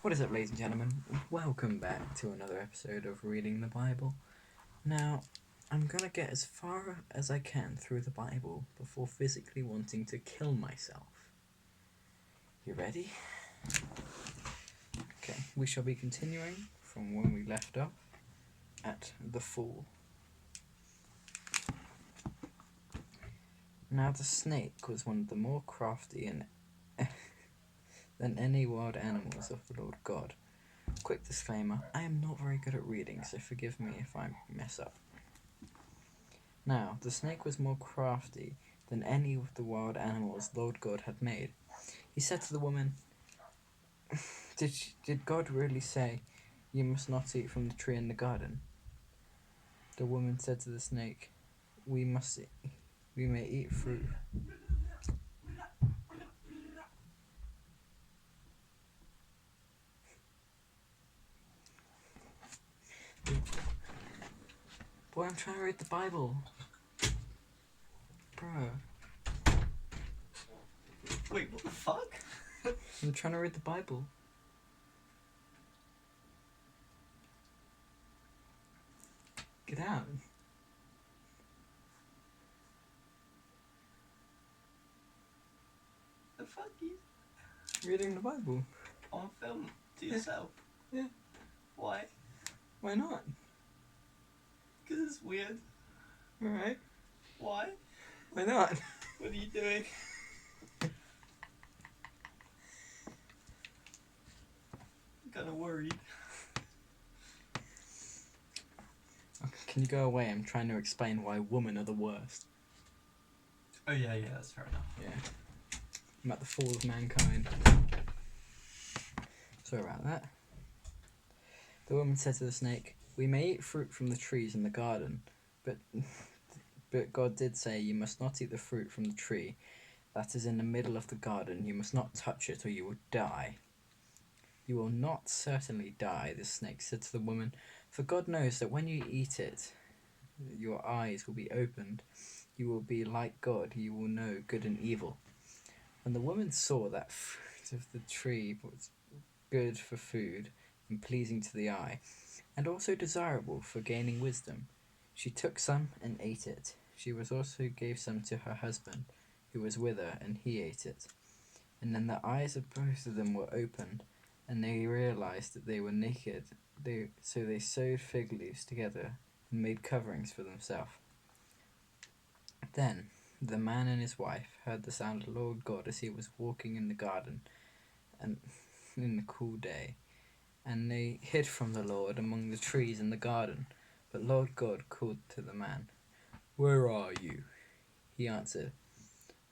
What is up, ladies and gentlemen? Welcome back to another episode of Reading the Bible. Now, I'm gonna get as far as I can through the Bible before physically wanting to kill myself. You ready? Okay, we shall be continuing from when we left off at the fall. Now the snake was one of the more crafty than any wild animals of the Lord God. Quick disclaimer, I am not very good at reading, so forgive me if I mess up. Now, the snake was more crafty than any of the wild animals Lord God had made. He said to the woman, Did God really say, you must not eat from the tree in the garden? The woman said to the snake, we may eat fruit. Boy, I'm trying to read the Bible. Bro. Wait, what the fuck? I'm trying to read the Bible. Get out. The fuck you Reading the Bible. on film to yourself? Yeah. Why? Why not? Because it's weird. Alright. Why? Why not? What are you doing? I'm kinda worried. Can you go away? I'm trying to explain why women are the worst. Oh yeah, that's fair enough. Yeah. I'm at the fall of mankind. Sorry about that. The woman said to the snake, we may eat fruit from the trees in the garden, but God did say you must not eat the fruit from the tree that is in the middle of the garden. You must not touch it or you will die. You will not certainly die, the snake said to the woman, for God knows that when you eat it, your eyes will be opened. You will be like God. You will know good and evil. When the woman saw that fruit of the tree was good for food and pleasing to the eye, and also desirable for gaining wisdom, she took some and ate it. She also gave some to her husband, who was with her, and he ate it. And then the eyes of both of them were opened, and they realized that they were naked. So they sewed fig leaves together and made coverings for themselves. Then the man and his wife heard the sound of the Lord God as he was walking in the garden and in the cool day, and they hid from the Lord among the trees in the garden. But Lord God called to the man, where are you? He answered,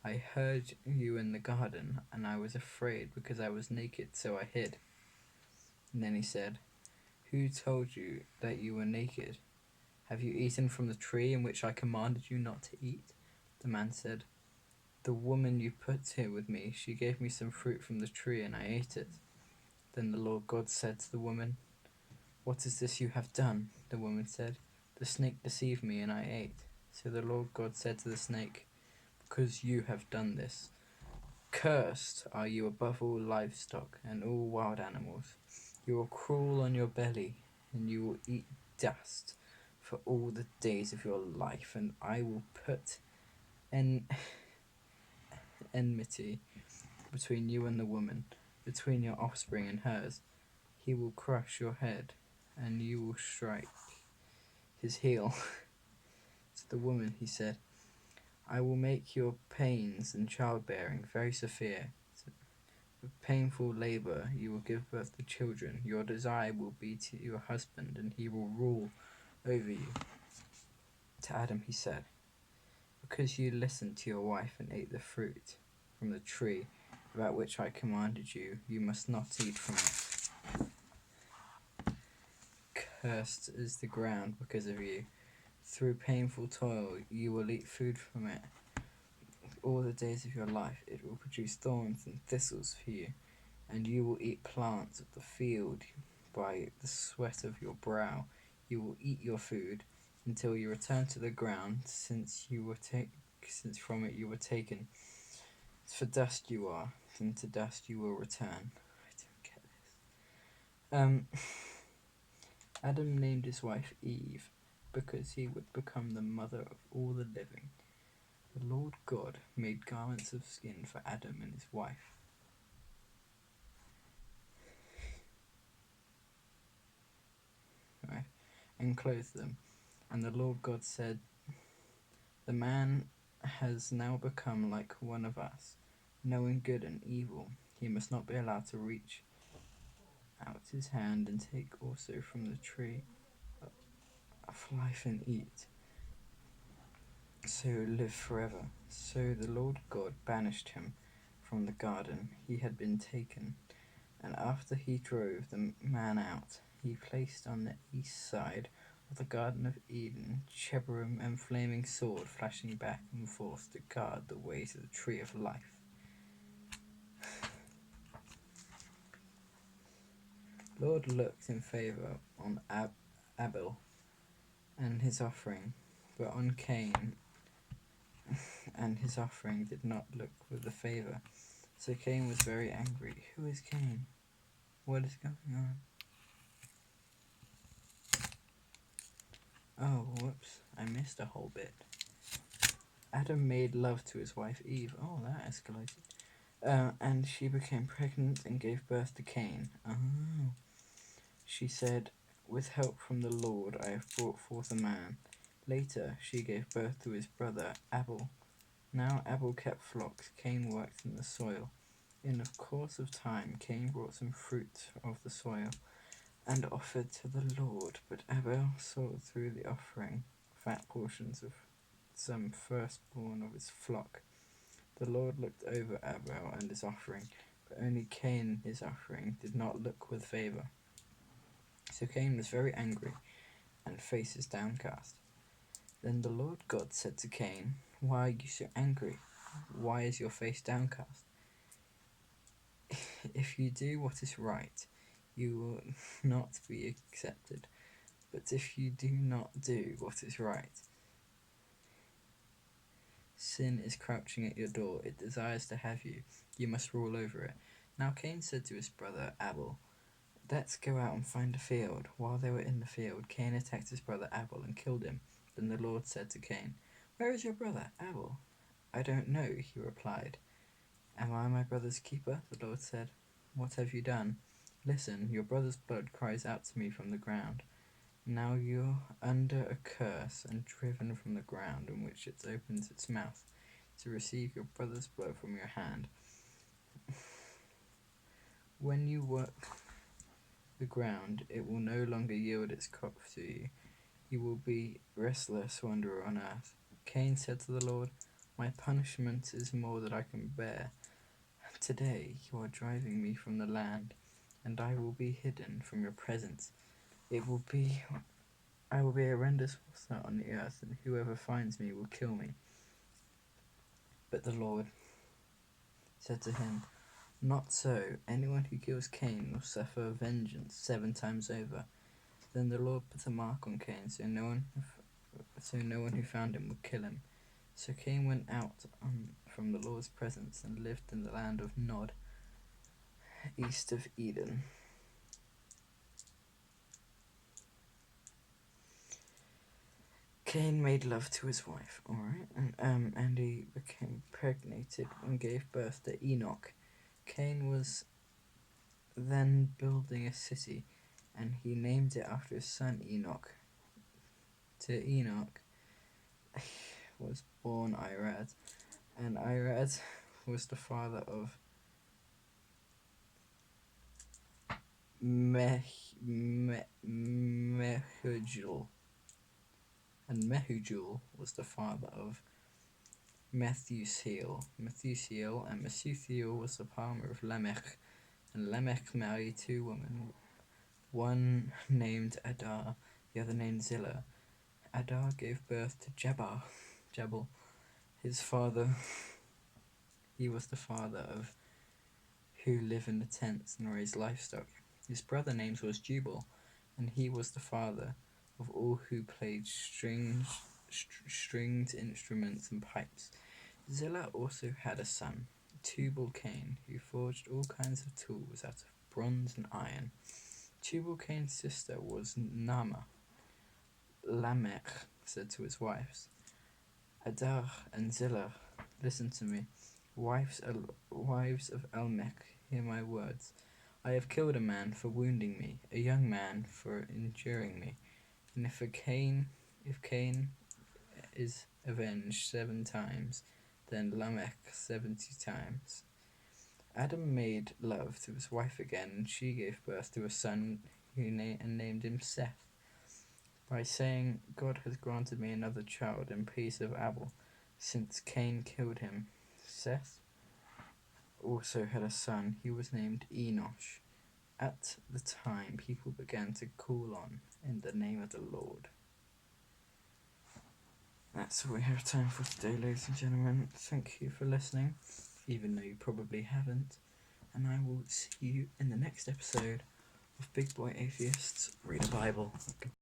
I heard you in the garden, and I was afraid because I was naked, so I hid. And then he said, who told you that you were naked? Have you eaten from the tree in which I commanded you not to eat? The man said, the woman you put here with me, she gave me some fruit from the tree, and I ate it. Then the Lord God said to the woman, what is this you have done? The woman said, the snake deceived me, and I ate. So the Lord God said to the snake, because you have done this, cursed are you above all livestock and all wild animals. You will crawl on your belly, and you will eat dust for all the days of your life, and I will put enmity between you and the woman, between your offspring and hers. He will crush your head, and you will strike his heel. To the woman he said, I will make your pains in childbearing very severe. With painful labor you will give birth to children. Your desire will be to your husband, and he will rule over you. To Adam he said, because you listened to your wife and ate the fruit from the tree about which I commanded you, you must not eat from it. Cursed is the ground because of you. Through painful toil you will eat food from it. All the days of your life it will produce thorns and thistles for you, and you will eat plants of the field. By the sweat of your brow you will eat your food until you return to the ground, since from it you were taken. For dust you are, and to dust you will return. I don't get this. Um, Adam named his wife Eve because he would become the mother of all the living. The Lord God made garments of skin for Adam and his wife. Right, and clothed them. And the Lord God said, "The man has now become like one of us, knowing good and evil. He must not be allowed to reach out his hand and take also from the tree of life and eat, so live forever." So the Lord God banished him from the garden he had been taken, and after he drove the man out, he placed on the east side of the Garden of Eden cherubim and flaming sword flashing back and forth to guard the way to the tree of life. Lord looked in favour on Abel and his offering, but on Cain and his offering did not look with favour. So Cain was very angry. Who is Cain? What is going on? Oh, whoops, I missed a whole bit. Adam made love to his wife Eve. Oh, that escalated. And she became pregnant and gave birth to Cain. Oh. She said, "With help from the Lord I have brought forth a man." Later she gave birth to his brother Abel. Now Abel kept flocks, Cain worked in the soil. In the course of time Cain brought some fruit of the soil and offered to the Lord, but Abel sought through the offering fat portions of some firstborn of his flock. The Lord looked over Abel and his offering, but only Cain his offering did not look with favour. So Cain was very angry and faces downcast. Then the Lord God said to Cain, "Why are you so angry? Why is your face downcast? If you do what is right, you will not be accepted. But if you do not do what is right, sin is crouching at your door. It desires to have you. You must rule over it." Now Cain said to his brother Abel, "Let's go out and find a field." While they were in the field, Cain attacked his brother Abel and killed him. Then the Lord said to Cain, "Where is your brother Abel?" "I don't know," he replied. "Am I my brother's keeper?" the Lord said. "What have you done?" "Listen, your brother's blood cries out to me from the ground. Now you're under a curse and driven from the ground in which it opens its mouth to receive your brother's blood from your hand. When you work the ground, it will no longer yield its crop to you. You will be restless wanderer on earth." Cain said to the Lord, "My punishment is more than I can bear. Today you are driving me from the land, and I will be hidden from your presence. I will be a horrendous monster on the earth, and whoever finds me will kill me." But the Lord said to him, "Not so. Anyone who kills Cain will suffer vengeance 7 times over." Then the Lord put a mark on Cain, so no one who found him would kill him. So Cain went out from the Lord's presence and lived in the land of Nod, east of Eden. Cain made love to his wife, alright, and he became pregnated and gave birth to Enoch. Cain was then building a city, and he named it after his son Enoch. To Enoch was born Irad, and Irad was the father of Mehujul, and Mehujul was the father of Methusael. And Methusael was the father of Lamech, and Lamech married 2 women, one named Adar, the other named Zillah. Adar gave birth to Jabal, his father. He was the father of who live in the tents and raise livestock. His brother name was Jubal, and he was the father of all who played stringed instruments and pipes. Zillah also had a son, Tubal-Cain, who forged all kinds of tools out of bronze and iron. Tubal-Cain's sister was Naamah. Lamech said to his wives, Adar and Zillah, listen to me. Wives of Elmech, hear my words. I have killed a man for wounding me, a young man for injuring me. And if Cain is avenged 7 times, then Lamech 70 times. Adam made love to his wife again, and she gave birth to a son and named him Seth, by saying, God has granted me another child in place of Abel, since Cain killed him. Seth also had a son. He was named Enosh. At the time, people began to call on in the name of the Lord. That's all we have time for today, ladies and gentlemen. Thank you for listening, even though you probably haven't. And I will see you in the next episode of Big Boy Atheists Read a Bible.